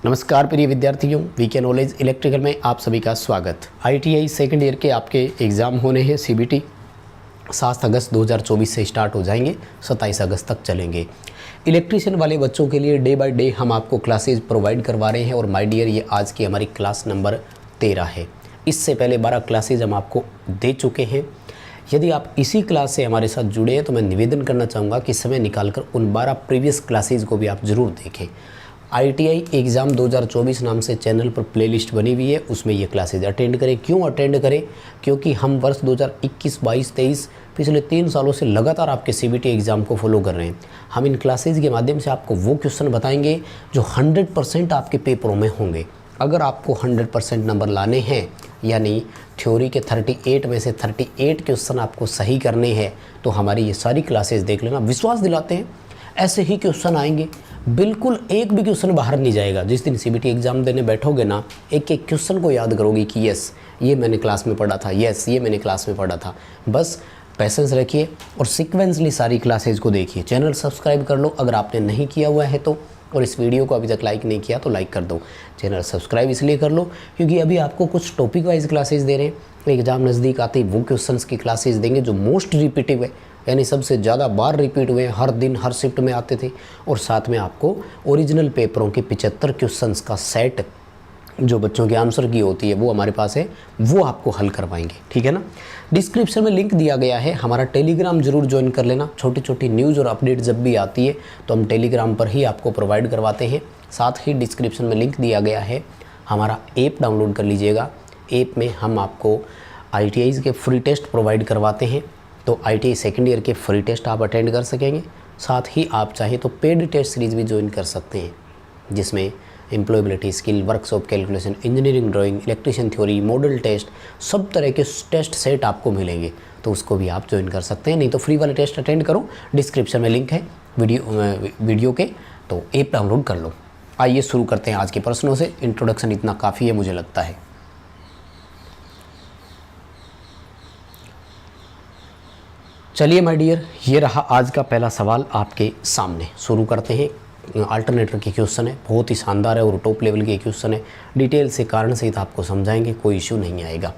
नमस्कार प्रिय विद्यार्थियों, वीके नॉलेज इलेक्ट्रिकल में आप सभी का स्वागत। आईटीआई सेकेंड ईयर के आपके एग्ज़ाम होने हैं। सीबीटी 7 अगस्त 2024 से स्टार्ट हो जाएंगे, 27 अगस्त तक चलेंगे। इलेक्ट्रीशियन वाले बच्चों के लिए डे बाय डे हम आपको क्लासेज प्रोवाइड करवा रहे हैं और माय डियर ये आज की हमारी क्लास नंबर 13 है। इससे पहले 12 क्लासेज हम आपको दे चुके हैं। यदि आप इसी क्लास से हमारे साथ जुड़े हैं तो मैं निवेदन करना चाहूँगा कि समय निकालकर उन 12 प्रीवियस क्लासेज को भी आप ज़रूर देखें। आईटीआई एग्ज़ाम 2024 नाम से चैनल पर प्लेलिस्ट बनी हुई है, उसमें ये क्लासेज अटेंड करें। क्यों अटेंड करें? क्योंकि हम वर्ष 2021, 22, 23 पिछले 3 सालों से लगातार आपके सीबीटी एग्ज़ाम को फॉलो कर रहे हैं। हम इन क्लासेज के माध्यम से आपको वो क्वेश्चन बताएंगे जो 100% आपके पेपरों में होंगे। अगर आपको 100% नंबर लाने हैं, यानी थ्योरी के 38 में से 38 क्वेश्चन आपको सही करने हैं, तो हमारी ये सारी क्लासेज देख लेना। विश्वास दिलाते हैं ऐसे ही क्वेश्चन आएंगे, बिल्कुल एक भी क्वेश्चन बाहर नहीं जाएगा। जिस दिन सीबीटी एग्ज़ाम देने बैठोगे ना, एक एक क्वेश्चन को याद करोगे कि यस ये मैंने क्लास में पढ़ा था, यस ये मैंने क्लास में पढ़ा था। बस पैसेंस रखिए और सीक्वेंसली सारी क्लासेज को देखिए। चैनल सब्सक्राइब कर लो अगर आपने नहीं किया हुआ है तो, और इस वीडियो को अभी तक लाइक नहीं किया तो लाइक कर दो। चैनल सब्सक्राइब इसलिए कर लो क्योंकि अभी आपको कुछ टॉपिक वाइज क्लासेज दे रहे हैं। एग्ज़ाम नज़दीक आते ही वो क्वेश्चंस की क्लासेज देंगे जो मोस्ट रिपीटिव है, यानी सबसे ज़्यादा बार रिपीट हुए, हर दिन हर शिफ्ट में आते थे। और साथ में आपको ओरिजिनल पेपरों के 75 क्वेश्चंस का सेट जो बच्चों के आंसर की होती है वो हमारे पास है, वो आपको हल करवाएंगे। ठीक है ना। डिस्क्रिप्शन में लिंक दिया गया है, हमारा टेलीग्राम जरूर ज्वाइन कर लेना। छोटी छोटी न्यूज़ और अपडेट जब भी आती है तो हम टेलीग्राम पर ही आपको प्रोवाइड करवाते हैं। साथ ही डिस्क्रिप्शन में लिंक दिया गया है, हमारा ऐप डाउनलोड कर लीजिएगा। ऐप में हम आपको ITI के फ्री टेस्ट प्रोवाइड करवाते हैं, तो ITI सेकेंड ईयर के फ्री टेस्ट आप अटेंड कर सकेंगे। साथ ही आप चाहे तो पेड टेस्ट सीरीज़ भी ज्वाइन कर सकते हैं, जिसमें employability skill, workshop calculation, engineering drawing, electrician theory, model test, सब तरह के टेस्ट सेट आपको मिलेंगे, तो उसको भी आप ज्वाइन कर सकते हैं। नहीं तो फ्री वाले टेस्ट अटेंड करो, डिस्क्रिप्शन में लिंक है वीडियो के, तो ऐप डाउनलोड कर लो। आइए शुरू करते हैं आज के प्रश्नों से। इंट्रोडक्शन इतना काफ़ी है मुझे लगता है। चलिए माय डियर, ये रहा आज का पहला सवाल आपके सामने। शुरू करते हैं। अल्टरनेटर के क्वेश्चन है, बहुत ही शानदार है और टॉप लेवल के क्वेश्चन है। डिटेल से कारण सहित आपको समझाएंगे, कोई इश्यू नहीं आएगा।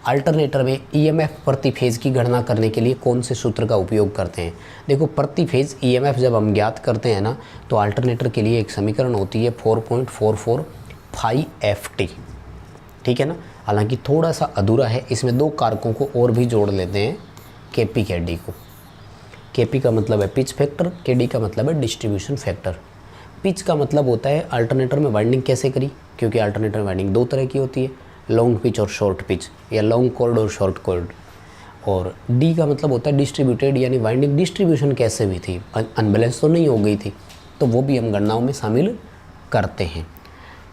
अल्टरनेटर में EMF प्रति फेज की गणना करने के लिए कौन से सूत्र का उपयोग करते हैं? देखो, प्रति फेज EMF जब हम ज्ञात करते हैं ना, तो अल्टरनेटर के लिए एक समीकरण होती है 4.44 ठीक है ना। हालांकि थोड़ा सा अधूरा है, इसमें 2 कारकों को और भी जोड़ लेते हैं, KP KD को। KP का मतलब है पिच फैक्टर, KD का मतलब है डिस्ट्रीब्यूशन फैक्टर। पिच का मतलब होता है अल्टरनेटर में वाइंडिंग कैसे करी, क्योंकि अल्टरनेटर में वाइंडिंग 2 तरह की होती है, लॉन्ग पिच और शॉर्ट पिच, या लॉन्ग कॉर्ड और शॉर्ट कॉर्ड। और D का मतलब होता है डिस्ट्रीब्यूटेड, यानी वाइंडिंग डिस्ट्रीब्यूशन कैसे भी थी, अनबैलेंस तो नहीं हो गई थी, तो वो भी हम गणनाओं में शामिल करते हैं।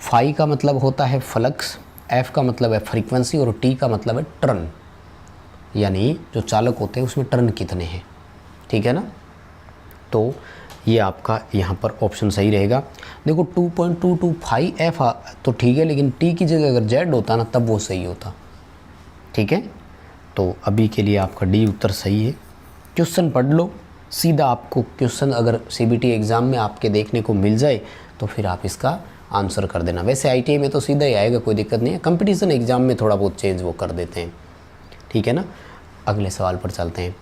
फाई का मतलब होता है फ्लक्स, F का मतलब है फ्रीक्वेंसी और T का मतलब है टर्न, यानी जो चालक होते हैं उसमें टर्न कितने हैं। ठीक है ना। तो ये आपका यहाँ पर ऑप्शन सही रहेगा। देखो 2.225F तो ठीक है, लेकिन T की जगह अगर Z होता ना तब वो सही होता। ठीक है, तो अभी के लिए आपका D उत्तर सही है। क्वेश्चन पढ़ लो सीधा। आपको क्वेश्चन अगर CBT एग्ज़ाम में आपके देखने को मिल जाए तो फिर आप इसका आंसर कर देना। वैसे ITI में तो सीधा ही आएगा, कोई दिक्कत नहीं है। कंपटीशन एग्ज़ाम में थोड़ा बहुत चेंज वो कर देते हैं। ठीक है ना। अगले सवाल पर चलते हैं।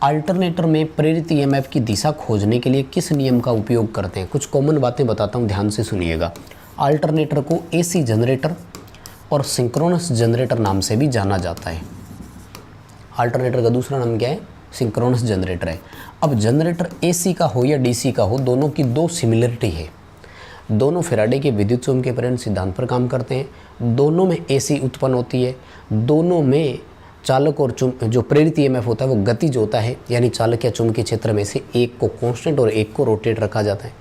अल्टरनेटर में प्रेरित EMF की दिशा खोजने के लिए किस नियम का उपयोग करते हैं? कुछ कॉमन बातें बताता हूँ, ध्यान से सुनिएगा। अल्टरनेटर को AC जनरेटर और सिंक्रोनस जनरेटर नाम से भी जाना जाता है। अल्टरनेटर का दूसरा नाम क्या है? सिंक्रोनस जनरेटर है। अब जनरेटर AC का हो या DC का हो, दोनों की 2 सिमिलरिटी है। दोनों फैराडे के विद्युत चुम्बकीय प्रेरण सिद्धांत पर काम करते हैं। दोनों में AC उत्पन्न होती है। दोनों में चालक और जो प्रेरित EMF होता है वो गतिज होता है, यानी चालक या चुंबकीय क्षेत्र में से एक को कांस्टेंट और एक को रोटेट रखा जाता है।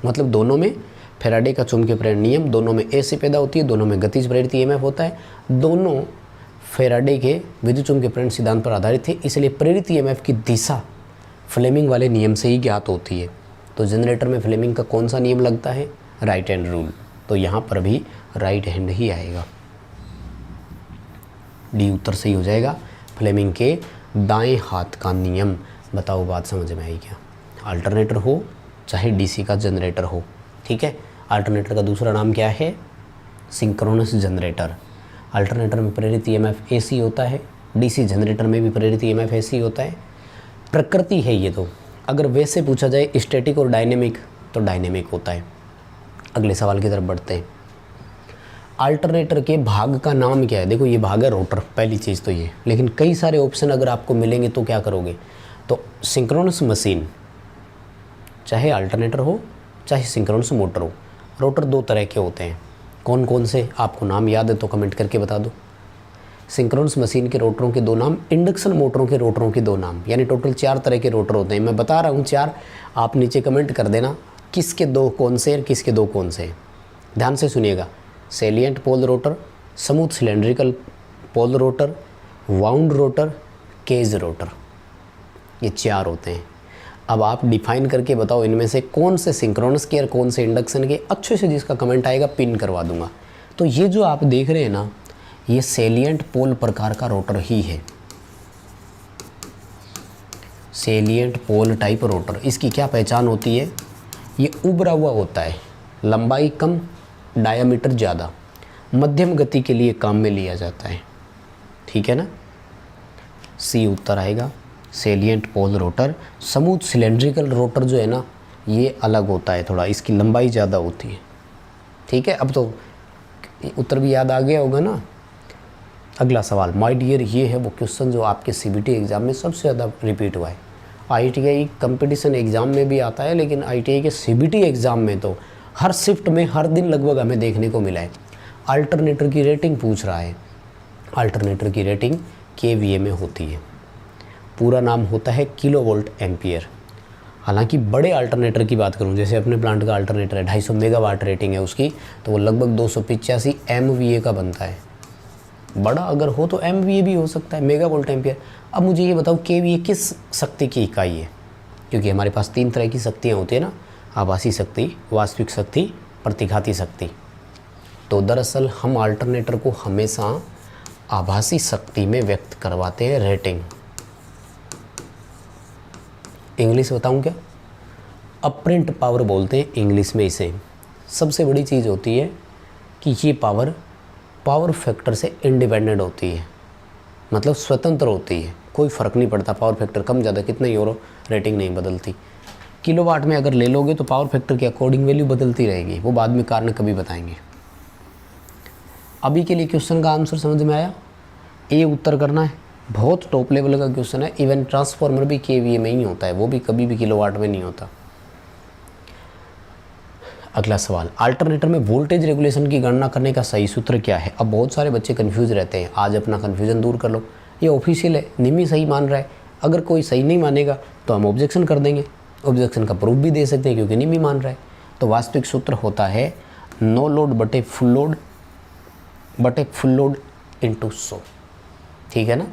मतलब दोनों में फैराडे का चुंबकीय प्रेरण नियम, दोनों में AC पैदा होती है, दोनों में गतिज प्रेरित EMF होता है। दोनों फैराडे के विद्युत चुम्बकीय प्रेरण सिद्धांत पर आधारित थे, इसलिए प्रेरित EMF की दिशा फ्लेमिंग वाले नियम से ही ज्ञात होती है। तो जनरेटर में फ्लेमिंग का कौन सा नियम लगता है? Right hand rule. तो यहाँ पर भी राइट हैंड ही आएगा। D उत्तर सही हो जाएगा। फ्लेमिंग के दाएं हाथ का नियम। बताओ बात समझ में आई क्या? अल्टरनेटर हो चाहे DC का जनरेटर हो, ठीक है। अल्टरनेटर का दूसरा नाम क्या है? Synchronous generator. अल्टरनेटर में प्रेरित ईएमएफ एसी होता है, डीसी जनरेटर में भी प्रेरित ईएमएफ एसी होता है। प्रकृति है ये तो। अगर वैसे पूछा जाए स्टैटिक और डायनेमिक, तो डायनेमिक होता है। अगले सवाल की तरफ बढ़ते हैं। अल्टरनेटर के भाग का नाम क्या है? देखो ये भाग है रोटर, पहली चीज़ तो ये। लेकिन कई सारे ऑप्शन अगर आपको मिलेंगे तो क्या करोगे? तो सिंक्रोनस मशीन, चाहे अल्टरनेटर हो चाहे सिंक्रोनस मोटर हो, रोटर दो तरह के होते हैं। कौन कौन से आपको नाम याद है तो कमेंट करके बता दो। सिंक्रोनस मशीन के रोटरों के 2 नाम, इंडक्शन मोटरों के रोटरों के 2 नाम, यानी टोटल 4 तरह के रोटर होते हैं। मैं बता रहा हूँ 4, आप नीचे कमेंट कर देना किसके 2 कौन से और किसके 2 कौन से। ध्यान से सुनिएगा। Salient pole rotor, smooth cylindrical pole rotor, wound rotor, cage rotor, ये 4 होते हैं। अब आप डिफाइन करके बताओ इनमें से कौन से सिंक्रोनस के और कौन से इंडक्शन के। अच्छे से जिसका कमेंट आएगा पिन करवा दूंगा। तो ये जो आप देख रहे हैं ना, ये सेलिएंट पोल प्रकार का रोटर ही है, सेलिएंट पोल टाइप रोटर। इसकी क्या पहचान होती है? ये उभरा हुआ होता है, लंबाई कम, डायामीटर ज़्यादा, मध्यम गति के लिए काम में लिया जाता है। ठीक है ना, सी उत्तर आएगा। Salient pole rotor. Smooth cylindrical rotor जो है ना, ये अलग होता है थोड़ा, इसकी लंबाई ज़्यादा होती है। ठीक है, अब तो उत्तर भी याद आ गया होगा ना। अगला सवाल माय डियर, ये है वो क्वेश्चन जो आपके सीबीटी एग्ज़ाम में सबसे ज़्यादा रिपीट हुआ है। आईटीआई कंपटीशन एग्ज़ाम में भी आता है, लेकिन आईटीआई के सीबीटी एग्ज़ाम में तो हर शिफ्ट में हर दिन लगभग हमें देखने को मिला है। अल्टरनेटर की रेटिंग पूछ रहा है। अल्टरनेटर की रेटिंग केवीए में होती है। पूरा नाम होता है किलो वोल्ट एम्पियर। हालांकि बड़े अल्टरनेटर की बात करूं, जैसे अपने प्लांट का अल्टरनेटर है 250 मेगावाट रेटिंग है उसकी, तो वो लगभग 285 MVA का बनता है। बड़ा अगर हो तो MVA भी हो सकता है, मेगा वोल्ट एम्पियर। अब मुझे ये बताओ KVA किस शक्ति की इकाई है? क्योंकि हमारे पास 3 तरह की शक्तियाँ होती है ना, आभासी शक्ति, वास्तविक शक्ति, प्रतिघाती शक्ति। तो दरअसल हम अल्टरनेटर को हमेशा आभासी शक्ति में व्यक्त करवाते हैं रेटिंग। इंग्लिश बताऊं क्या? अपरेंट पावर बोलते हैं इंग्लिश में इसे। सबसे बड़ी चीज़ होती है कि ये पावर फैक्टर से इंडिपेंडेंट होती है, मतलब स्वतंत्र होती है। कोई फ़र्क नहीं पड़ता पावर फैक्टर कम ज़्यादा कितना ही हो, रेटिंग नहीं बदलती। किलोवाट में अगर ले लोगे तो पावर फैक्टर के अकॉर्डिंग वैल्यू बदलती रहेगी, वो बाद में कारण कभी बताएंगे। अभी के लिए क्वेश्चन का आंसर समझ में आया? ए उत्तर करना है। बहुत टॉप लेवल का क्वेश्चन है। इवन ट्रांसफार्मर भी केवीए में ही होता है, वो भी कभी भी किलोवाट में नहीं होता। अगला सवाल, अल्टरनेटर में वोल्टेज रेगुलेशन की गणना करने का सही सूत्र क्या है? अब बहुत सारे बच्चे कंफ्यूज रहते हैं, आज अपना कन्फ्यूज़न दूर कर लो। ये ऑफिशियल है, निमी सही मान रहा है। अगर कोई सही नहीं मानेगा तो हम ऑब्जेक्शन कर देंगे, ऑब्जेक्शन का प्रूफ भी दे सकते हैं क्योंकि निमी मान रहा है। तो वास्तविक सूत्र होता है नो लोड बटे फुल लोड इंटू 100। ठीक है ना,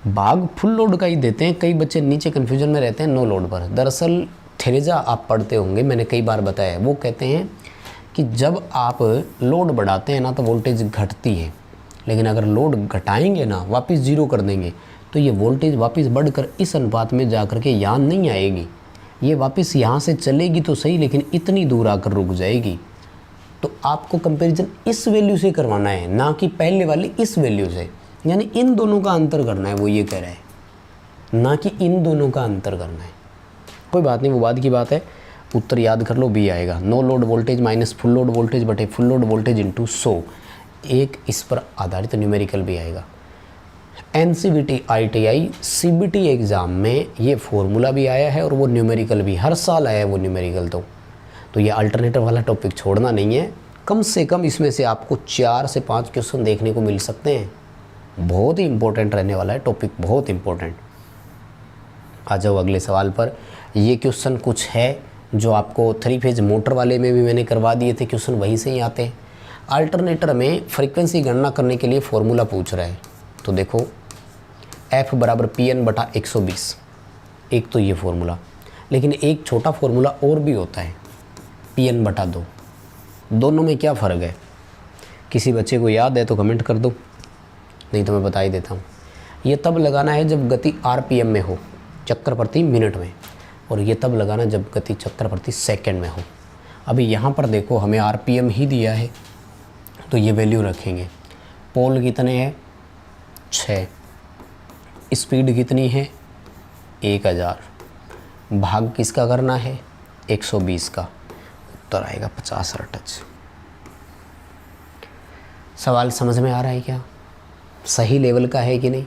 भाग फुल लोड का ही देते हैं। कई बच्चे नीचे कन्फ्यूजन में रहते हैं नो लोड पर। दरअसल थेरेजा आप पढ़ते होंगे, मैंने कई बार बताया है। वो कहते हैं कि जब आप लोड बढ़ाते हैं ना तो वोल्टेज घटती है, लेकिन अगर लोड घटाएंगे ना, वापस जीरो कर देंगे, तो ये वोल्टेज वापस बढ़कर इस अनुपात में जा कर के यहाँ नहीं आएगी। ये वापस यहाँ से चलेगी तो सही, लेकिन इतनी दूर आकर रुक जाएगी। तो आपको कंपैरिजन इस वैल्यू से करवाना है, ना कि पहले वाली इस वैल्यू से। यानी इन दोनों का अंतर करना है, वो ये कह रहा है, ना कि इन दोनों का अंतर करना है। कोई बात नहीं, वो बाद की बात है। उत्तर याद कर लो, बी आएगा। No load voltage minus full load voltage बटे फुल लोड वोल्टेज इंटू 100। एक इस पर आधारित न्यूमेरिकल भी आएगा। NCVT ITI CBT एग्ज़ाम में ये फॉर्मूला भी आया है और वो न्यूमेरिकल भी हर साल आया है वो न्यूमेरिकल। तो ये अल्टरनेटर वाला टॉपिक छोड़ना नहीं है। कम से कम इसमें से आपको 4 से 5 क्वेश्चन देखने को मिल सकते हैं। बहुत ही इंपॉर्टेंट रहने वाला है टॉपिक, बहुत इंपॉर्टेंट। आ जाओ अगले सवाल पर। ये क्वेश्चन कुछ है जो आपको 3 फेज मोटर वाले में भी मैंने करवा दिए थे, क्वेश्चन वहीं से ही आते हैं। अल्टरनेटर में फ्रीक्वेंसी गणना करने के लिए फॉर्मूला पूछ रहा है। तो देखो F बराबर PN बटा 120, एक तो ये फॉर्मूला, लेकिन एक छोटा फॉर्मूला और भी होता है PN बटा 2। दोनों में क्या फ़र्क है? किसी बच्चे को याद है तो कमेंट कर दो, नहीं तो मैं बता ही देता हूँ। ये तब लगाना है जब गति RPM में हो, चक्कर प्रति मिनट में, और ये तब लगाना जब गति चक्कर प्रति सेकंड में हो। अभी यहाँ पर देखो हमें आरपीएम ही दिया है, तो ये वैल्यू रखेंगे। पोल कितने हैं 6, स्पीड कितनी है 1000, भाग किसका करना है 120 का, उत्तर आएगा 50 हर्ट्ज। सवाल समझ में आ रहा है क्या, सही लेवल का है कि नहीं,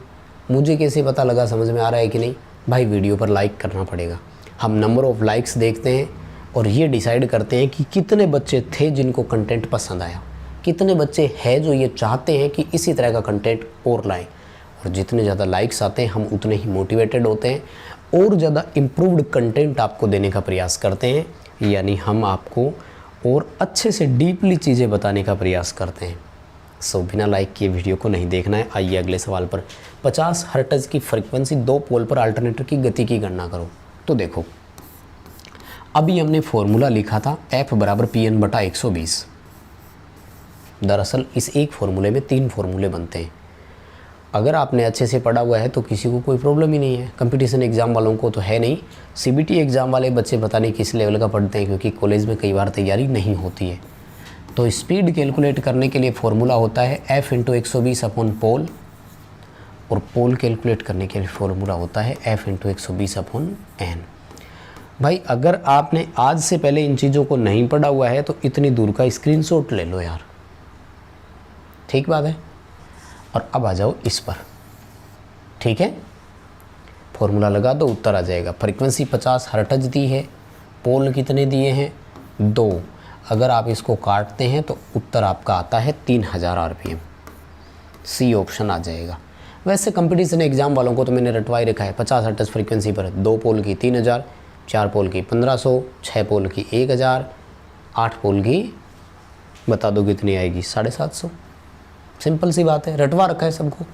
मुझे कैसे पता लगा समझ में आ रहा है कि नहीं, भाई वीडियो पर लाइक करना पड़ेगा। हम नंबर ऑफ़ लाइक्स देखते हैं और ये डिसाइड करते हैं कि कितने बच्चे थे जिनको कंटेंट पसंद आया, कितने बच्चे हैं जो ये चाहते हैं कि इसी तरह का कंटेंट और लाएं। और जितने ज़्यादा लाइक्स आते हैं हम उतने ही मोटिवेटेड होते हैं और ज़्यादा इम्प्रूव्ड कंटेंट आपको देने का प्रयास करते हैं, यानी हम आपको और अच्छे से डीपली चीज़ें बताने का प्रयास करते हैं। सो बिना लाइक किए वीडियो को नहीं देखना है। आइए अगले सवाल पर। 50 हर्ट्ज की फ्रीक्वेंसी 2 पोल पर अल्टरनेटर की गति की गणना करो। तो देखो अभी हमने फॉर्मूला लिखा था F बराबर PN/120। दरअसल इस एक फार्मूले में 3 फार्मूले बनते हैं। अगर आपने अच्छे से पढ़ा हुआ है तो किसी को कोई प्रॉब्लम ही नहीं है, कंपटीशन एग्ज़ाम वालों को तो है नहीं। CBT एग्ज़ाम वाले बच्चे पता नहीं किस लेवल का पढ़ते हैं, क्योंकि कॉलेज में कई बार तैयारी नहीं होती है। तो स्पीड कैलकुलेट करने के लिए फार्मूला होता है F × 120 अपॉन पोल, और पोल कैलकुलेट करने के लिए फार्मूला होता है F × 120 अपॉन N। भाई अगर आपने आज से पहले इन चीज़ों को नहीं पढ़ा हुआ है तो इतनी दूर का स्क्रीनशॉट ले लो यार, ठीक बात है। और अब आ जाओ इस पर, ठीक है, फॉर्मूला लगा दो, उत्तर आ जाएगा। फ्रीक्वेंसी 50 हर्ट्ज दी है, पोल कितने दिए हैं 2, अगर आप इसको काटते हैं तो उत्तर आपका आता है 3000 RPM। सी ऑप्शन आ जाएगा। वैसे कंपटीशन एग्ज़ाम वालों को तो मैंने रटवाई रखा है 50 हर्ट्ज फ्रीक्वेंसी पर 2 पोल की 3000, 4 पोल की 1500, 6 पोल की 1000, 8 पोल की बता दो कितनी आएगी 750। सिंपल सी बात है, रटवा रखा है सबको,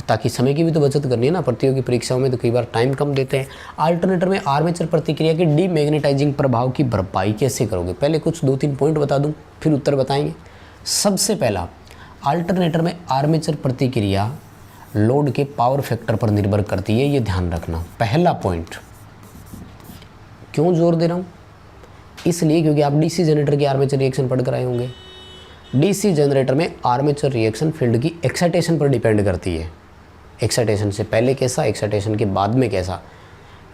ताकि समय की भी तो बचत करनी है ना। प्रतियोगी परीक्षाओं में तो कई बार टाइम कम देते हैं। अल्टरनेटर में आर्मेचर प्रतिक्रिया के डीमैग्नेटाइजिंग प्रभाव की भरपाई कैसे करोगे, पहले कुछ 2-3 पॉइंट बता दूं फिर उत्तर बताएंगे। सबसे पहला, अल्टरनेटर में आर्मेचर प्रतिक्रिया लोड के पावर फैक्टर पर निर्भर करती है, ये ध्यान रखना। पहला पॉइंट क्यों जोर दे रहा हूँ, इसलिए क्योंकि आप डीसी जनरेटर की आर्मेचर रिएक्शन पढ़ कर आए होंगे। डीसी जनरेटर में आर्मेचर रिएक्शन फील्ड की एक्साइटेशन पर डिपेंड करती है, एक्साइटेशन से पहले कैसा, एक्साइटेशन के बाद में कैसा,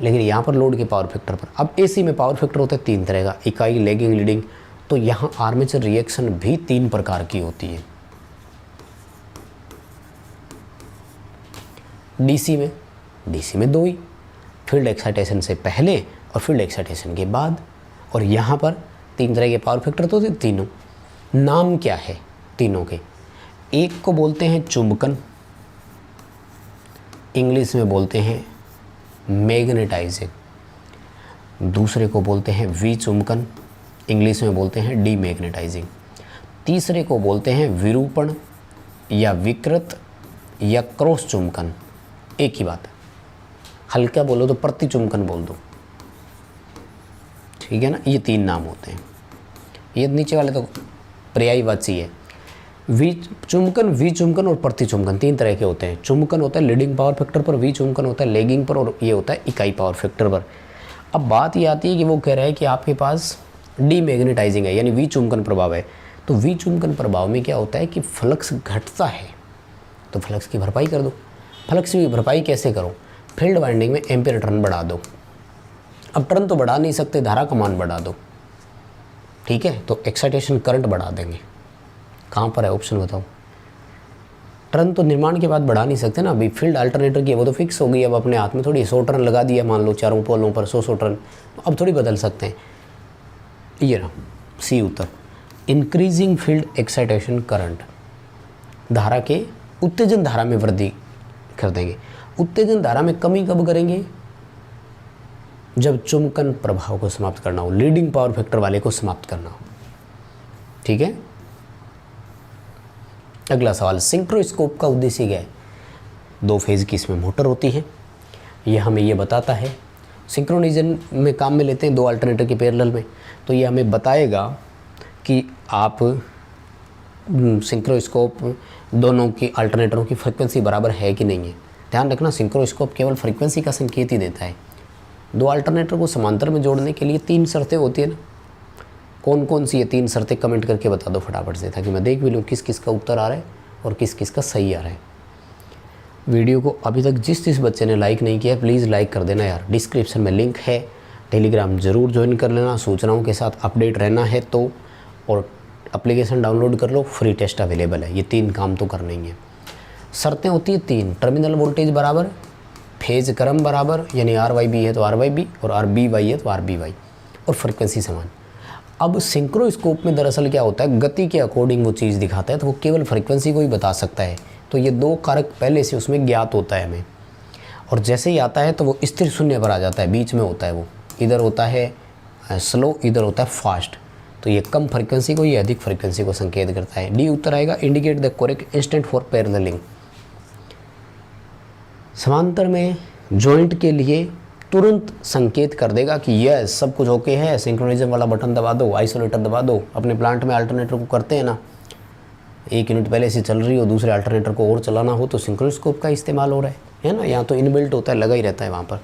लेकिन यहाँ पर लोड के पावर फैक्टर पर। अब एसी में पावर फैक्टर होता है 3 तरह का, इकाई, लैगिंग, लीडिंग, तो यहाँ आर्मेचर रिएक्शन भी 3 प्रकार की होती है। डीसी में 2 ही, फील्ड एक्साइटेशन से पहले और फील्ड एक्साइटेशन के बाद, और यहाँ पर 3 तरह के पावर फैक्टर तो थे तीनों। नाम क्या है तीनों के, एक को बोलते हैं चुंबकन, इंग्लिश में बोलते हैं मैग्नेटाइजिंग, दूसरे को बोलते हैं विचुंबकन, इंग्लिश में बोलते हैं डीमैग्नेटाइजिंग, तीसरे को बोलते हैं विरूपण या विकृत या क्रॉस चुंबकन। एक ही बात है, हल्का बोलो तो प्रतिचुंबकन बोल दो, ठीक है ना। ये 3 नाम होते हैं, ये नीचे वाले तो पर्यायवाची है। चुंबकन, विचुंबकन और प्रतिचुंबकन 3 तरह के होते हैं। चुंबकन होता है लीडिंग पावर फैक्टर पर, विचुंबकन होता है लैगिंग पर, और ये होता है इकाई पावर फैक्टर पर। अब बात ये आती है कि वो कह रहा है कि आपके पास डीमैग्नेटाइजिंग है, यानी विचुंबकन प्रभाव है। तो विचुंबकन प्रभाव में क्या होता है कि फ्लक्स घटता है, तो फ्लक्स की भरपाई कर दो। फ्लक्स की भरपाई कैसे करो, फील्ड वाइंडिंग में एम्पीयर टर्न बढ़ा दो। अब टर्न तो बढ़ा नहीं सकते, धारा का मान बढ़ा दो, ठीक है, तो एक्साइटेशन करंट बढ़ा देंगे। कहाँ पर है ऑप्शन बताओ। टर्न तो निर्माण के बाद बढ़ा नहीं सकते ना, अभी फील्ड अल्टरनेटर की है वो तो फिक्स हो गई, अब अपने हाथ में थोड़ी 100 टर्न लगा दिया, मान लो चारों पोलों पर 100 टर्न, अब थोड़ी बदल सकते हैं। ये रहा सी उत्तर, इंक्रीजिंग फील्ड एक्साइटेशन करंट, धारा के उत्तेजन धारा में वृद्धि कर देंगे। उत्तेजन धारा में कमी कब करेंगे, जब चुंबकन प्रभाव को समाप्त करना हो, लीडिंग पावर फैक्टर वाले को समाप्त करना हो, ठीक है। अगला सवाल, सिंक्रोस्कोप का उद्देश्य क्या है। 2 फेज की इसमें मोटर होती है, यह हमें ये बताता है। सिंक्रोनिजन में काम में लेते हैं 2 अल्टरनेटर के पैरेलल में, तो ये हमें बताएगा कि आप सिंक्रोस्कोप दोनों की अल्टरनेटरों की फ्रीक्वेंसी बराबर है कि नहीं है। ध्यान रखना, सिंक्रोस्कोप केवल फ्रीक्वेंसी का संकेत ही देता है। 2 अल्टरनेटर को समांतर में जोड़ने के लिए 3 शर्तें होती है ना, कौन कौन सी ये 3 शर्तें कमेंट करके बता दो फटाफट से, ताकि मैं देख भी लूँ किस किस का उत्तर आ रहा है और किस किस का सही आ रहा है। वीडियो को अभी तक जिस बच्चे ने लाइक नहीं किया प्लीज़ लाइक कर देना यार। डिस्क्रिप्शन में लिंक है, टेलीग्राम ज़रूर ज्वाइन कर लेना, सूचनाओं के साथ अपडेट रहना है तो, और एप्लीकेशन डाउनलोड कर लो, फ्री टेस्ट अवेलेबल है। ये 3 काम तो करने ही है। शर्तें होती है 3, टर्मिनल वोल्टेज बराबर, फेज क्रम बराबर, यानी RYB है तो RYB और RBY है तो RBY, और फ्रिक्वेंसी समान। अब सिंक्रोस्कोप में दरअसल क्या होता है, गति के अकॉर्डिंग वो चीज़ दिखाता है, तो वो केवल फ्रिक्वेंसी को ही बता सकता है। तो ये 2 कारक पहले से उसमें ज्ञात होता है हमें, और जैसे ही आता है तो वो स्थिर शून्य पर आ जाता है, बीच में होता है वो, इधर होता है स्लो, इधर होता है फास्ट। तो ये कम फ्रिक्वेंसी को, ये अधिक फ्रिक्वेंसी को संकेत करता है। डी उत्तर आएगा, indicate the correct instant for paralleling. समांतर में जॉइंट के लिए तुरंत संकेत कर देगा कि यह सब कुछ ओके है, सिंक्रोनिज्म वाला बटन दबा दो, आइसोलेटर दबा दो। अपने प्लांट में अल्टरनेटर को करते हैं ना, 1 यूनिट पहले से चल रही हो, दूसरे अल्टरनेटर को और चलाना हो तो सिंक्रोस्कोप का इस्तेमाल हो रहा है ना। यहाँ तो इनबिल्ट होता है, लगा ही रहता है वहाँ पर।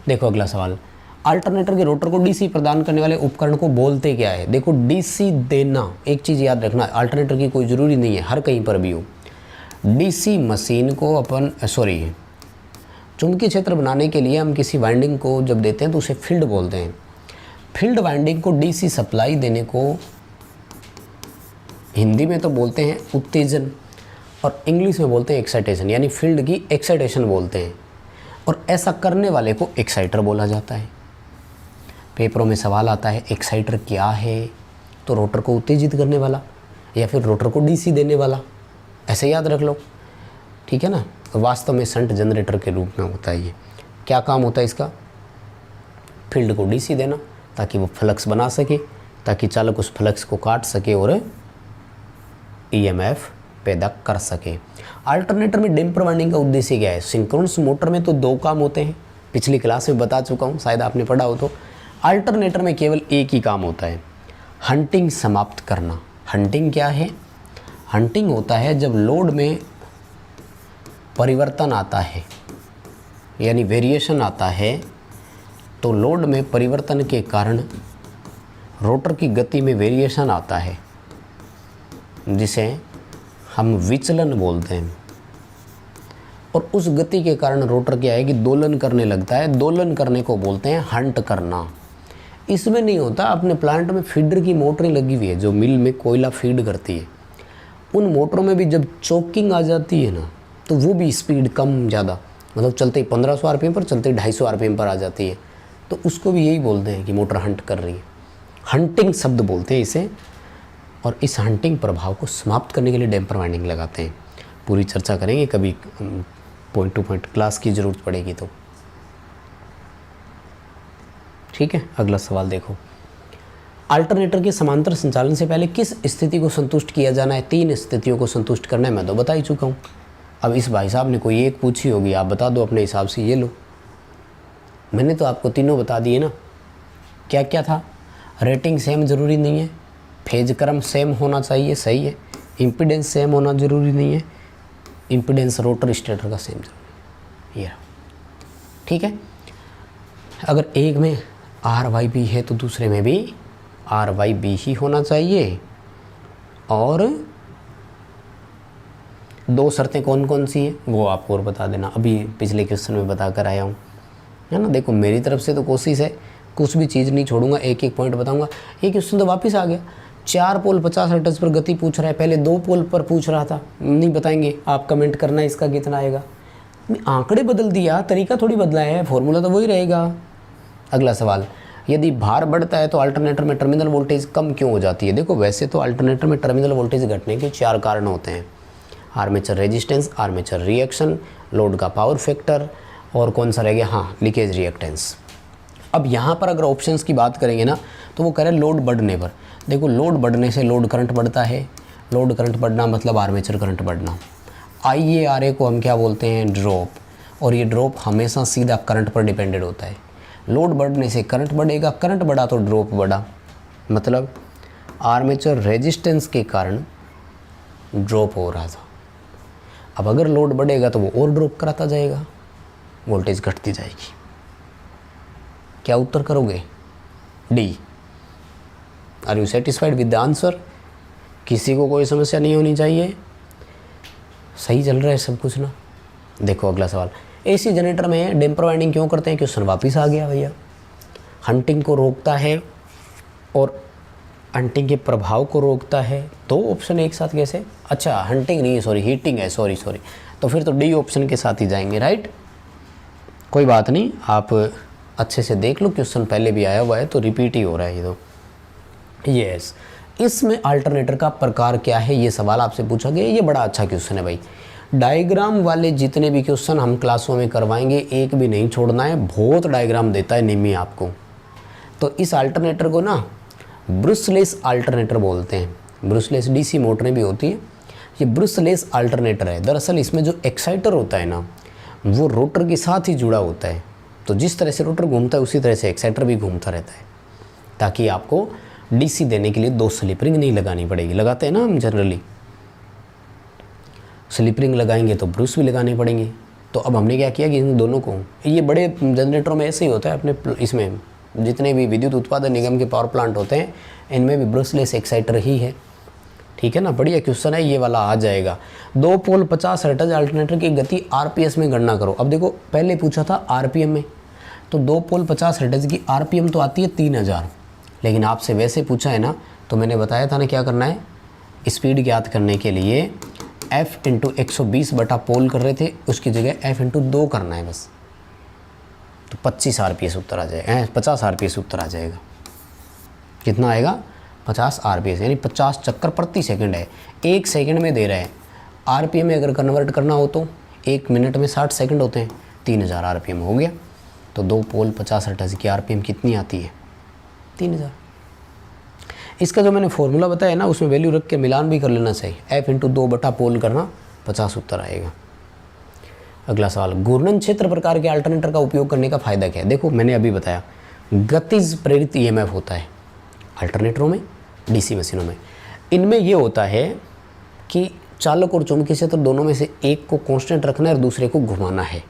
देखो अगला सवाल, अल्टरनेटर के रोटर को डीसी प्रदान करने वाले उपकरण को बोलते क्या है। देखो डीसी देना, एक चीज़ याद रखना, अल्टरनेटर की कोई ज़रूरी नहीं है, हर कहीं पर भी हो। डीसी मशीन को चुंबकीय क्षेत्र बनाने के लिए हम किसी वाइंडिंग को जब देते हैं तो उसे फील्ड बोलते हैं। फील्ड वाइंडिंग को डीसी सप्लाई देने को हिंदी में तो बोलते हैं उत्तेजन, और इंग्लिश में बोलते हैं एक्साइटेशन, यानी फील्ड की एक्साइटेशन बोलते हैं, और ऐसा करने वाले को एक्साइटर बोला जाता है। पेपरों में सवाल आता है एक्साइटर क्या है, तो रोटर को उत्तेजित करने वाला या फिर रोटर को डीसी देने वाला, ऐसे याद रख लो, ठीक है ना। वास्तव में शंट जनरेटर के रूप में होता है ये। क्या काम होता है इसका, फील्ड को डीसी देना ताकि वो फ्लक्स बना सके, ताकि चालक उस फ्लक्स को काट सके और ईएमएफ पैदा कर सके। अल्टरनेटर में डैम्पर वाइंडिंग का उद्देश्य क्या है। सिंक्रोनस मोटर में तो 2 काम होते हैं, पिछली क्लास में बता चुका हूँ, शायद आपने पढ़ा हो तो। अल्टरनेटर में केवल एक ही काम होता है, हंटिंग समाप्त करना। हंटिंग क्या है, हंटिंग होता है जब लोड में परिवर्तन आता है, यानी वेरिएशन आता है, तो लोड में परिवर्तन के कारण रोटर की गति में वेरिएशन आता है, जिसे हम विचलन बोलते हैं। और उस गति के कारण रोटर क्या है कि दोलन करने लगता है, दोलन करने को बोलते हैं हंट करना। इसमें नहीं होता, अपने प्लांट में फीडर की मोटरें लगी हुई है जो मिल में कोयला फीड करती है, उन मोटरों में भी जब चोकिंग आ जाती है ना, तो वो भी स्पीड कम ज़्यादा, मतलब चलते ही 1500 आरपीएम पर, चलते ही 250 आरपीएम पर आ जाती है, तो उसको भी यही बोलते हैं कि मोटर हंट कर रही है। हंटिंग शब्द बोलते हैं इसे, और इस हंटिंग प्रभाव को समाप्त करने के लिए डैम्पर वाइंडिंग लगाते हैं। पूरी चर्चा करेंगे कभी, पॉइंट टू पॉइंट क्लास की ज़रूरत पड़ेगी तो, ठीक है। अगला सवाल देखो, अल्टरनेटर के समांतर संचालन से पहले किस स्थिति को संतुष्ट किया जाना है। 3 स्थितियों को संतुष्ट करना है, मैं तो बता ही चुका हूँ। अब इस भाई साहब ने कोई एक पूछी होगी, आप बता दो अपने हिसाब से, ये लो, मैंने तो आपको तीनों बता दिए ना। क्या क्या था, रेटिंग सेम ज़रूरी नहीं है, फेज क्रम सेम होना चाहिए, सही है, इम्पीडेंस सेम होना ज़रूरी नहीं है, इम्पीडेंस रोटर स्टेटर का सेम ज़रूरी है, ये ठीक है। अगर एक में RYB है तो दूसरे में भी RYB ही होना चाहिए। और 2 शर्तें कौन कौन सी है वो आपको और बता देना, अभी पिछले क्वेश्चन में बता कर आया हूँ, है ना। देखो मेरी तरफ से तो कोशिश है, कुछ भी चीज़ नहीं छोड़ूंगा, एक एक पॉइंट बताऊंगा। ये क्वेश्चन तो वापस आ गया, 4 पोल 50 हर्ट्ज पर गति पूछ रहा है, पहले 2 पोल पर पूछ रहा था, नहीं बताएंगे आप, कमेंट करना इसका कितना आएगा। आंकड़े बदल दिया, तरीका थोड़ी बदला है, फॉर्मूला तो वही रहेगा। अगला सवाल, यदि भार बढ़ता है तो अल्टरनेटर में टर्मिनल वोल्टेज कम क्यों हो जाती है। देखो वैसे तो अल्टरनेटर में टर्मिनल वोल्टेज घटने के 4 कारण होते हैं, armature resistance, armature reaction, load का पावर फैक्टर, और कौन सा रह गया, हाँ लीकेज रिएक्टेंस। अब यहाँ पर अगर ऑप्शंस की बात करेंगे ना, तो वो कह रहे हैं लोड बढ़ने पर। देखो लोड बढ़ने से लोड करंट बढ़ता है, लोड करंट बढ़ना मतलब आर्मेचर करंट बढ़ना। IaRa को हम क्या बोलते हैं, ड्रॉप, और ये ड्रॉप हमेशा सीधा करंट पर डिपेंडेड होता है। लोड बढ़ने से करंट बढ़ेगा, करंट बढ़ा तो ड्रॉप बढ़ा, मतलब आर्मेचर रेजिस्टेंस के कारण ड्रॉप हो रहा था। अब अगर लोड बढ़ेगा तो वो और ड्रॉप कराता जाएगा, वोल्टेज घटती जाएगी। क्या उत्तर करोगे, D. Are you satisfied with the answer? किसी को कोई समस्या नहीं होनी चाहिए, सही चल रहा है सब कुछ ना। देखो अगला सवाल, एसी जनरेटर में डैम्पर वाइंडिंग क्यों करते हैं? क्वेश्चन वापस आ गया भैया। हंटिंग को रोकता है और हंटिंग के प्रभाव को रोकता है। दो ऑप्शन एक साथ कैसे? अच्छा हंटिंग नहीं है, सॉरी हीटिंग है, सॉरी तो फिर तो डी ऑप्शन के साथ ही जाएंगे, राइट। कोई बात नहीं, आप अच्छे से देख लो, क्वेश्चन पहले भी आया हुआ है तो रिपीट ही हो रहा है ये तो। यस, इसमें अल्टरनेटर का प्रकार क्या है, ये सवाल आपसे पूछा गया। ये बड़ा अच्छा क्वेश्चन है भाई। डायग्राम वाले जितने भी क्वेश्चन हम क्लासों में करवाएंगे एक भी नहीं छोड़ना है, बहुत डायग्राम देता है निमी आपको। तो इस अल्टरनेटर को ना ब्रुशलेस अल्टरनेटर बोलते हैं। ब्रुशलेस डीसी मोटरें भी होती है, ये ब्रुशलेस अल्टरनेटर है। दरअसल इसमें जो एक्साइटर होता है ना वो रोटर के साथ ही जुड़ा होता है। तो जिस तरह से रोटर घूमता है उसी तरह से एक्साइटर भी घूमता रहता है, ताकि आपको डीसी देने के लिए 2 स्लिप रिंग नहीं लगानी पड़ेगी। लगाते हैं ना हम जनरली, स्लिप रिंग लगाएंगे तो ब्रूस भी लगाने पड़ेंगे। तो अब हमने क्या किया कि इन दोनों को, ये बड़े जनरेटरों में ऐसे ही होता है अपने, इसमें जितने भी विद्युत उत्पादन निगम के पावर प्लांट होते हैं इनमें भी ब्रशलेस एक्साइटर ही है, ठीक है ना। बढ़िया क्वेश्चन है ये वाला, आ जाएगा। 2 पोल 50 हर्ट्ज अल्टरनेटर की गति आरपीएस में गणना करो। अब देखो पहले पूछा था आरपीएम में, तो 2 पोल 50 हर्ट्ज की आरपीएम तो आती है 3000, लेकिन आपसे वैसे पूछा है ना तो मैंने बताया था ना क्या करना है, स्पीड ज्ञात करने के लिए f इंटू 120 बटा पोल कर रहे थे, उसकी जगह f इंटू 2 करना है बस, तो 25 आरपीएस उत्तर आ जाएगा, 50 आरपीएस उत्तर आ जाएगा। कितना आएगा? 50 आरपीएस, यानी 50 चक्कर प्रति सेकंड है, 1 सेकंड में दे रहे हैं। आरपीएम में अगर कन्वर्ट करना हो तो 1 मिनट में 60 सेकंड होते हैं, 3000 आरपीएम हो गया। तो 2 पोल 50 हर्ट्ज की आरपीएम कितनी आती है? 3000। इसका जो मैंने फॉर्मूला बताया ना उसमें वैल्यू रख के मिलान भी कर लेना चाहिए। f इंटू 2 बटा पोल करना, 50 उत्तर आएगा। अगला सवाल, घूर्णन क्षेत्र प्रकार के अल्टरनेटर का उपयोग करने का फ़ायदा क्या है? देखो मैंने अभी बताया गतिज प्रेरित ईएमएफ होता है अल्टरनेटरों में, डीसी मशीनों में। इनमें ये होता है कि चालक और चुंबकीय क्षेत्र दोनों में से एक को कांस्टेंट रखना है और दूसरे को घुमाना है।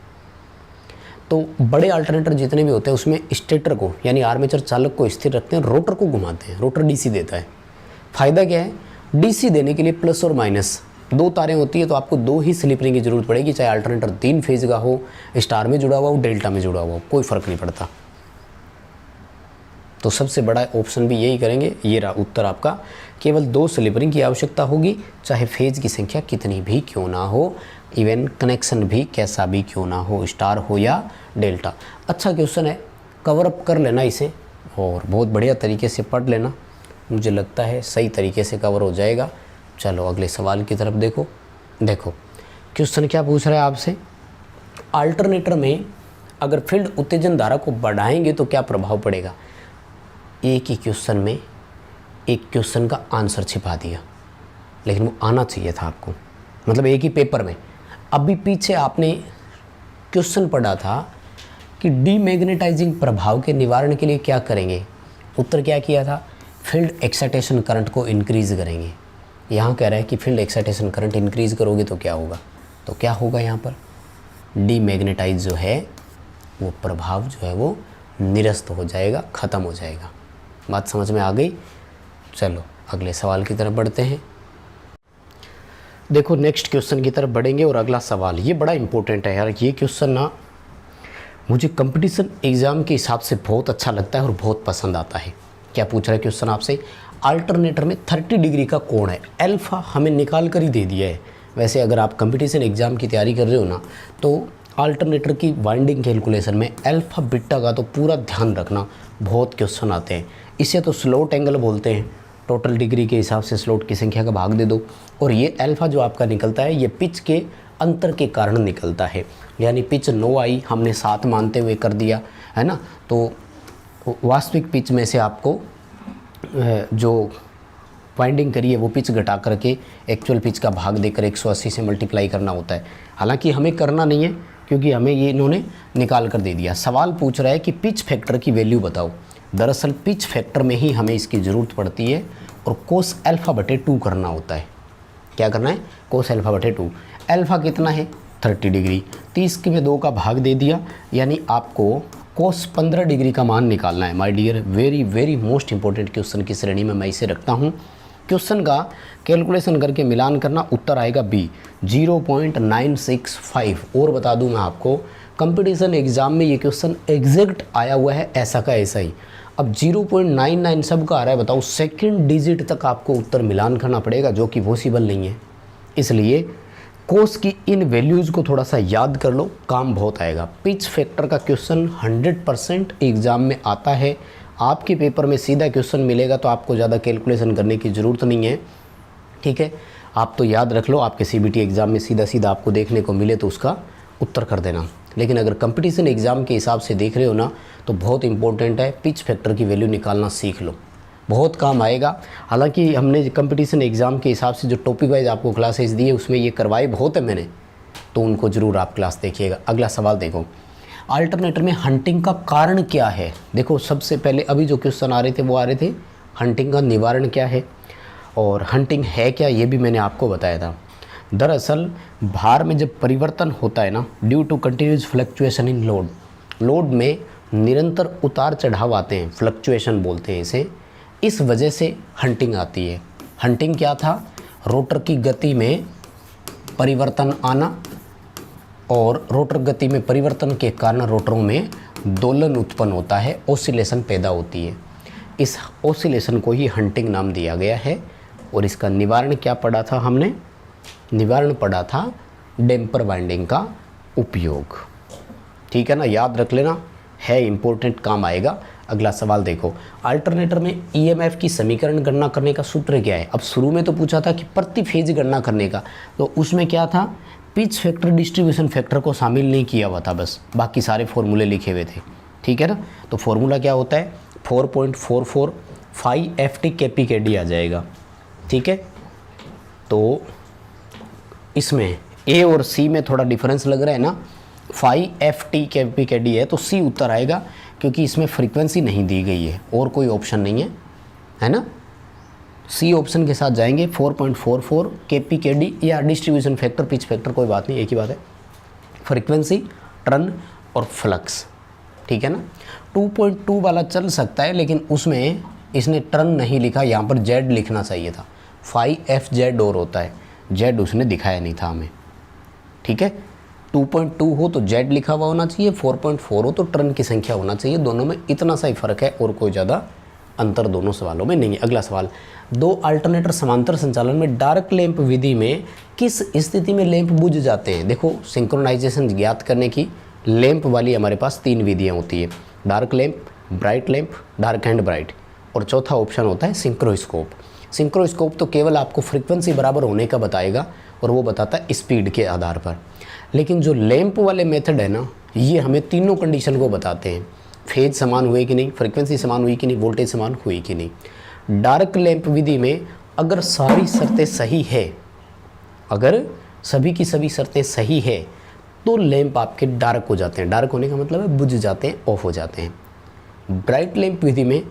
तो बड़े अल्टरनेटर जितने भी होते हैं उसमें स्टेटर को यानी आर्मेचर चालक को स्थिर रखते हैं, रोटर को घुमाते हैं, रोटर डीसी देता है। फ़ायदा क्या है? डीसी देने के लिए प्लस और माइनस 2 तारें होती है, तो आपको 2 ही स्लिप रिंग की जरूरत पड़ेगी, चाहे अल्टरनेटर 3 फेज का हो, स्टार में जुड़ा हुआ हो, डेल्टा में जुड़ा हुआ हो, कोई फ़र्क नहीं पड़ता। तो सबसे बड़ा ऑप्शन भी यही करेंगे। ये रहा उत्तर आपका, केवल 2 स्लिप रिंग की आवश्यकता होगी, चाहे फेज की संख्या कितनी भी क्यों ना हो, इवन कनेक्शन भी कैसा भी क्यों ना हो, स्टार हो या डेल्टा। अच्छा क्वेश्चन है, कवर अप कर लेना इसे और बहुत बढ़िया तरीके से पढ़ लेना, मुझे लगता है सही तरीके से कवर हो जाएगा। चलो अगले सवाल की तरफ देखो। देखो क्वेश्चन क्या पूछ रहा है आपसे, अल्टरनेटर में अगर फील्ड उत्तेजन धारा को बढ़ाएंगे तो क्या प्रभाव पड़ेगा? एक ही क्वेश्चन में एक क्वेश्चन का आंसर छिपा दिया, लेकिन वो आना चाहिए था आपको, मतलब एक ही पेपर में। अभी पीछे आपने क्वेश्चन पढ़ा था कि डीमैग्नेटाइजिंग प्रभाव के निवारण के लिए क्या करेंगे, उत्तर क्या किया था? फील्ड एक्साइटेशन करंट को इंक्रीज़ करेंगे। यहाँ कह रहा है कि फील्ड एक्साइटेशन करंट इंक्रीज़ करोगे तो क्या होगा? तो क्या होगा यहाँ पर? डीमैग्नेटाइज जो है वो प्रभाव जो है वो निरस्त हो जाएगा, ख़त्म हो जाएगा। बात समझ में आ गई? चलो अगले सवाल की तरफ बढ़ते हैं। देखो नेक्स्ट क्वेश्चन की तरफ बढ़ेंगे और अगला सवाल ये बड़ा इंपॉर्टेंट है यार। ये क्वेश्चन ना मुझे कंपटीशन एग्ज़ाम के हिसाब से बहुत अच्छा लगता है और बहुत पसंद आता है। क्या पूछ रहा है क्वेश्चन आपसे? अल्टरनेटर में 30 डिग्री का कोण है, अल्फ़ा हमें निकाल कर ही दे दिया है। वैसे अगर आप कंपटीशन एग्ज़ाम की तैयारी कर रहे हो ना तो अल्टरनेटर की वाइंडिंग कैलकुलेशन में अल्फ़ा बीटा का तो पूरा ध्यान रखना, बहुत क्वेश्चन आते हैं। इसे तो स्लॉट एंगल बोलते हैं, टोटल डिग्री के हिसाब से स्लॉट की संख्या का भाग दे दो। और ये अल्फ़ा जो आपका निकलता है ये पिच के अंतर के कारण निकलता है, यानी पिच 9 आई हमने 7 मानते हुए कर दिया है ना, तो वास्तविक पिच में से आपको जो वाइंडिंग करी है वो पिच घटा करके एक्चुअल पिच का भाग देकर 180 से मल्टीप्लाई करना होता है। हालांकि हमें करना नहीं है क्योंकि हमें ये इन्होंने निकाल कर दे दिया। सवाल पूछ रहा है कि पिच फैक्टर की वैल्यू बताओ। दरअसल पिच फैक्टर में ही हमें इसकी ज़रूरत पड़ती है और कोस अल्फ़ा बटे 2 करना होता है। क्या करना है? कोस अल्फ़ा बटे 2। अल्फ़ा कितना है? 30 डिग्री। 30 में 2 का भाग दे दिया, यानी आपको कोस 15 डिग्री का मान निकालना है my dear. Very very most important question की श्रेणी में मैं इसे रखता हूँ। क्वेश्चन का कैलकुलेशन करके मिलान करना, उत्तर आएगा बी 0.965। और बता दूं मैं आपको, कंपटीशन एग्जाम में ये क्वेश्चन एग्जैक्ट आया हुआ है, ऐसा का ऐसा ही। अब 0.99 सब का आ रहा है, बताओ सेकंड डिजिट तक आपको उत्तर मिलान करना पड़ेगा, जो कि पॉसिबल नहीं है। इसलिए कोस की इन वैल्यूज़ को थोड़ा सा याद कर लो, काम बहुत आएगा। पिच फैक्टर का क्वेश्चन 100% एग्ज़ाम में आता है। आपके पेपर में सीधा क्वेश्चन मिलेगा तो आपको ज़्यादा कैलकुलेशन करने की ज़रूरत नहीं है, ठीक है। आप तो याद रख लो, आपके सीबीटी एग्ज़ाम में सीधा सीधा आपको देखने को मिले तो उसका उत्तर कर देना। लेकिन अगर कंपटीशन एग्ज़ाम के हिसाब से देख रहे हो ना, तो बहुत इंपॉर्टेंट है, पिच फैक्टर की वैल्यू निकालना सीख लो, बहुत काम आएगा। हालांकि हमने कंपटीशन एग्ज़ाम के हिसाब से जो टॉपिक वाइज आपको क्लासेस दी है उसमें ये करवाए बहुत है मैंने, तो उनको ज़रूर आप क्लास देखिएगा। अगला सवाल देखो, अल्टरनेटर में हंटिंग का कारण क्या है। देखो सबसे पहले अभी जो क्वेश्चन आ रहे थे वो आ रहे थे हंटिंग का निवारण क्या है, और हंटिंग है क्या ये भी मैंने आपको बताया था। दरअसल भार में जब परिवर्तन होता है ना, due to continuous fluctuation in load, load में निरंतर उतार चढ़ाव आते हैं, फ्लक्चुएशन बोलते हैं इसे, इस वजह से हंटिंग आती है। हंटिंग क्या था, रोटर की गति में परिवर्तन आना, और रोटर गति में परिवर्तन के कारण रोटरों में दोलन उत्पन्न होता है, ऑसिलेशन पैदा होती है। इस ऑसिलेशन को ही हंटिंग नाम दिया गया है। और इसका निवारण क्या पढ़ा था हमने, निवारण पढ़ा था डैम्पर वाइंडिंग का उपयोग, ठीक है ना, याद रख लेना, है इंपॉर्टेंट, काम आएगा। अगला सवाल देखो, अल्टरनेटर में ईएमएफ की समीकरण गणना करने का सूत्र क्या है। अब शुरू में तो पूछा था कि प्रति फेज गणना करने का, तो उसमें क्या था, पिच फैक्टर डिस्ट्रीब्यूशन फैक्टर को शामिल नहीं किया हुआ था, बस बाकी सारे फॉर्मूले लिखे हुए थे, ठीक है ना। तो फॉर्मूला क्या होता है, 4.44 FT KP KD आ जाएगा, ठीक है। तो इसमें ए और सी में थोड़ा डिफरेंस लग रहा है ना, 5 FT KP KD है तो सी उत्तर आएगा, क्योंकि इसमें फ्रीक्वेंसी नहीं दी गई है और कोई ऑप्शन नहीं है ना। सी ऑप्शन के साथ जाएंगे, 4.44 KP KD या डिस्ट्रीब्यूशन फैक्टर, पिच फैक्टर, कोई बात नहीं, एक ही बात है, फ्रीक्वेंसी, टर्न और फ्लक्स, ठीक है ना। 2.2 वाला चल सकता है, लेकिन उसमें इसने टर्न नहीं लिखा, यहाँ पर जेड लिखना चाहिए था, 5FZ और होता है, जेड उसने दिखाया नहीं था हमें, ठीक है। 2.2 हो तो जेड लिखा हुआ होना चाहिए, 4.4 हो तो टर्न की संख्या होना चाहिए, दोनों में इतना सा ही फर्क है और कोई ज़्यादा अंतर दोनों सवालों में नहीं है। अगला सवाल, दो अल्टरनेटर समांतर संचालन में डार्क लैंप विधि में किस स्थिति में लैंप बुझ जाते हैं। देखो सिंक्रोनाइजेशन ज्ञात करने की लैंप वाली हमारे पास 3 विधियाँ होती है, dark lamp, bright lamp, dark and bright, और चौथा ऑप्शन होता है सिंक्रोस्कोप। सिंक्रोस्कोप तो केवल आपको फ्रीक्वेंसी बराबर होने का बताएगा, और वो बताता है स्पीड के आधार पर। लेकिन जो लैंप वाले मेथड है ना, ये हमें तीनों कंडीशन को बताते हैं, फेज समान हुए कि नहीं, फ्रीक्वेंसी समान हुई कि नहीं, वोल्टेज समान हुई कि नहीं। डार्क लैंप विधि में अगर सारी शर्तें सही है, अगर सभी की सभी शर्तें सही है, तो लैंप आपके डार्क हो जाते हैं। डार्क होने का मतलब है बुझ जाते हैं, ऑफ हो जाते हैं। ब्राइट लैंप विधि में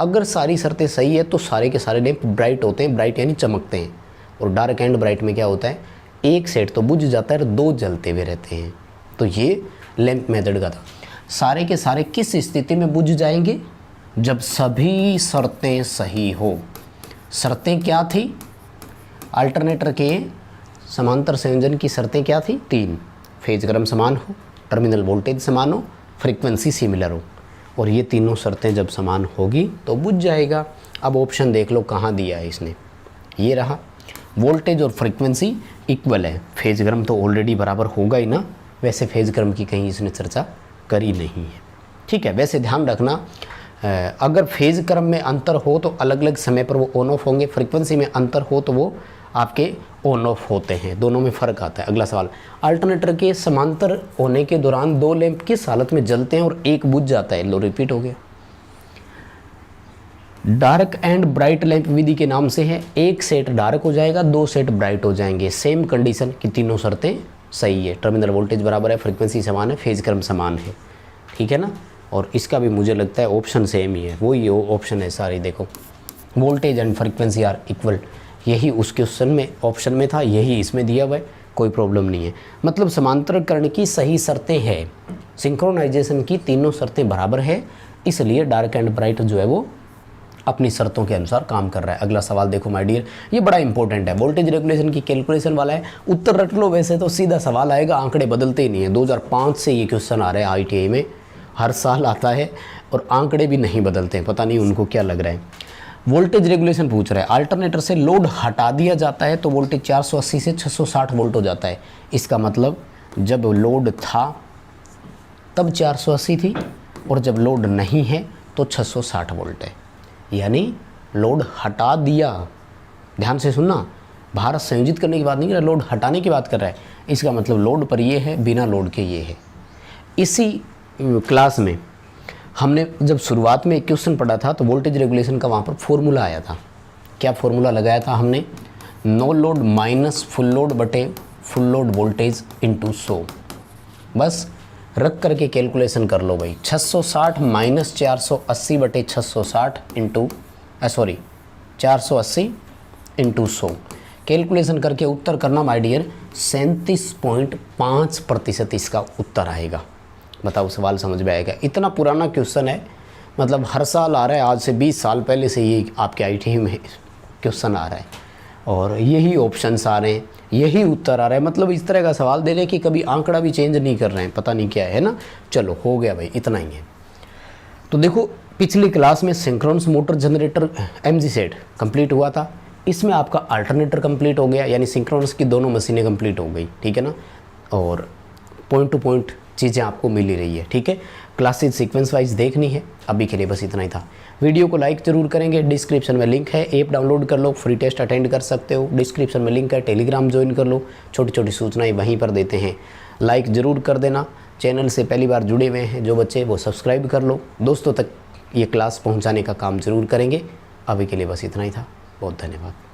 अगर सारी शर्तें सही है तो सारे के सारे लैंप ब्राइट होते हैं, ब्राइट यानी चमकते हैं। और डार्क एंड ब्राइट में क्या होता है, एक सेट तो बुझ जाता है और 2 जलते हुए रहते हैं। तो ये लैंप मेथड का था। सारे के सारे किस स्थिति में बुझ जाएंगे, जब सभी शर्तें सही हो। शर्तें क्या थी, अल्टरनेटर के समांतर संयोजन की शर्तें क्या थी, 3, फेज क्रम समान हो, टर्मिनल वोल्टेज समान हो, फ्रीक्वेंसी सिमिलर हो, और ये तीनों शर्तें जब समान होगी तो बुझ जाएगा। अब ऑप्शन देख लो कहाँ दिया है इसने, ये रहा, वोल्टेज और फ्रीक्वेंसी इक्वल है, फेज क्रम तो ऑलरेडी बराबर होगा ही ना, वैसे फेज क्रम की कहीं इसने चर्चा करी नहीं है, ठीक है। वैसे ध्यान रखना, अगर फेज क्रम में अंतर हो तो अलग अलग समय पर वो ऑन ऑफ होंगे, फ्रीक्वेंसी में अंतर हो तो वो आपके ऑन ऑफ होते हैं, दोनों में फ़र्क आता है। अगला सवाल, अल्टरनेटर के समांतर होने के दौरान 2 लैंप किस हालत में जलते हैं और एक बुझ जाता है। लो रिपीट हो गया, डार्क एंड ब्राइट लैंप विधि के नाम से है, एक सेट डार्क हो जाएगा, 2 सेट ब्राइट हो जाएंगे। सेम कंडीशन की तीनों शर्तें सही है, टर्मिनल वोल्टेज बराबर है, फ्रीक्वेंसी समान है, फेज क्रम समान है, ठीक है ना। और इसका भी मुझे लगता है ऑप्शन सेम ही है, वही ऑप्शन है सारी। देखो voltage and frequency are equal, यही उस क्वेश्चन में ऑप्शन में था, यही इसमें दिया हुआ है, कोई प्रॉब्लम नहीं है। मतलब समांतरकरण की सही शर्तें हैं, सिंक्रोनाइजेशन की तीनों शर्तें बराबर है, इसलिए डार्क एंड ब्राइट जो है वो अपनी शर्तों के अनुसार काम कर रहा है। अगला सवाल देखो माय डियर, ये बड़ा इंपॉर्टेंट है, वोल्टेज रेगुलेशन की कैलकुलेशन वाला है। उत्तर रट लो, वैसे तो सीधा सवाल आएगा, आंकड़े बदलते ही नहीं है। 2005 से ये क्वेश्चन आ रहा है ITI में, हर साल आता है और आंकड़े भी नहीं बदलते हैं, पता नहीं उनको क्या लग रहा है। वोल्टेज रेगुलेशन पूछ रहा है, अल्टरनेटर से लोड हटा दिया जाता है तो वोल्टेज 480 से 660 वोल्ट हो जाता है। इसका मतलब जब लोड था तब 480 थी और जब लोड नहीं है तो 660 वोल्ट है, यानी लोड हटा दिया। ध्यान से सुनना, भारत संयोजित करने की बात नहीं कर रहा, लोड हटाने की बात कर रहा है। इसका मतलब लोड पर ये है, बिना लोड के ये है। इसी क्लास में हमने जब शुरुआत में एक क्वेश्चन पढ़ा था तो वोल्टेज रेगुलेशन का वहाँ पर फॉर्मूला आया था। क्या फॉर्मूला लगाया था हमने? No load minus full load बटे फुल लोड वोल्टेज इंटू 100। बस रख करके कैलकुलेशन कर लो भाई। 660 माइनस 480 बटे 660 इंटू 480 इंटू 100 कैलकुलेशन करके उत्तर करना माय डियर। 37.5% इसका उत्तर आएगा। बताओ, सवाल समझ में आएगा? इतना पुराना क्वेश्चन है, मतलब हर साल आ रहा है, आज से 20 साल पहले से ये आपके ITI में क्वेश्चन आ रहा है और यही ऑप्शंस आ रहे हैं, यही उत्तर आ रहा है। मतलब इस तरह का सवाल दे रहे हैं कि कभी आंकड़ा भी चेंज नहीं कर रहे हैं, पता नहीं क्या है ना। चलो हो गया भाई, इतना ही है। तो देखो, पिछली क्लास में synchronous motor generator MG set complete हुआ था, इसमें आपका अल्टरनेटर कंप्लीट हो गया, यानी सिंक्रोनस की दोनों मशीनें कंप्लीट हो गई, ठीक है ना। और पॉइंट टू पॉइंट चीज़ें आपको मिल ही रही है, ठीक है। क्लासेज सीक्वेंस वाइज देखनी है। अभी के लिए बस इतना ही था। वीडियो को लाइक जरूर करेंगे। डिस्क्रिप्शन में लिंक है, ऐप डाउनलोड कर लो, फ्री टेस्ट अटेंड कर सकते हो। डिस्क्रिप्शन में लिंक है, टेलीग्राम ज्वाइन कर लो, छोटी छोटी सूचनाएं वहीं पर देते हैं। लाइक ज़रूर कर देना। चैनल से पहली बार जुड़े हुए हैं जो बच्चे, वो सब्सक्राइब कर लो। दोस्तों तक ये क्लास पहुँचाने का काम ज़रूर करेंगे। अभी के लिए बस इतना ही था। बहुत धन्यवाद।